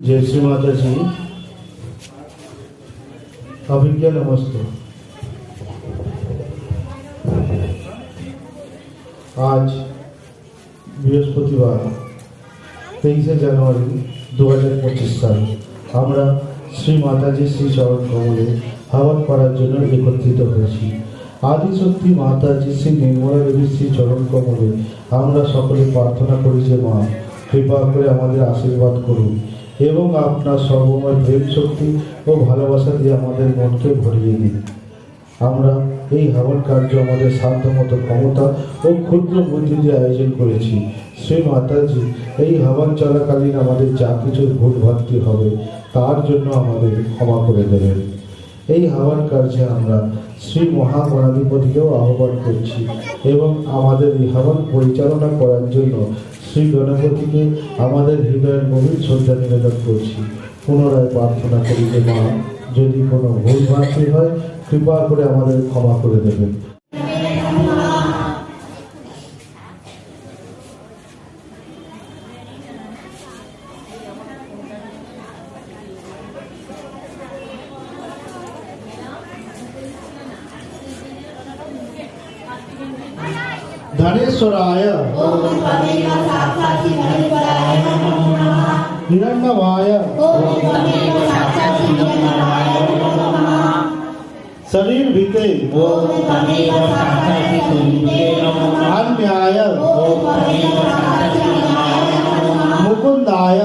जय श्री माता जी। अभिज्ञा नमस्ते। आज बृहस्पतिवार 23 জানুয়ারি 2025 সাল আমরা শ্রী মাতাজি শ্রী চরণ কমলে হাওয়ান করার জন্য একত্রিত হয়েছি। আদিশক্তি মাতাজি শ্রী নির্মলা দেবী শ্রী চরণ কমলে আমরা সকলে প্রার্থনা করি যে মা কৃপা করে আমাদের আশীর্বাদ করুন এবং আপনার সর্বময় প্রেম শক্তি ও ভালোবাসা দিয়ে আমাদের মনকে ভরিয়ে দিন। আমরা এই হাবন কার্য আমাদের সাধ্যমতো ক্ষমতা ও ক্ষুদ্র বুদ্ধি দিয়ে আয়োজন করেছি। শ্রী মাতাজি এই হাবন চলাকালীন আমাদের যা কিছু ভুল ভ্রান্তি হবে তার জন্য আমাদের ক্ষমা করে দেবেন। এই হাবন কার্যে আমরা শ্রী মহাগণাধিপতিকেও আহ্বান করছি এবং আমাদের এই হাবন পরিচালনা করার জন্য শ্রী গণপতিকে আমাদের হৃদয়ের গভীর শ্রদ্ধা নিবেদন করছি। পুনরায় প্রার্থনা করি যে মা যদি কোনো ভুল ভ্রান্তি হয় কৃপা করে আমাদের ক্ষমা করে দেবেন। धनेश्वराय हिरण्यवाय शरीर भीते अन्याय मुकुंदाय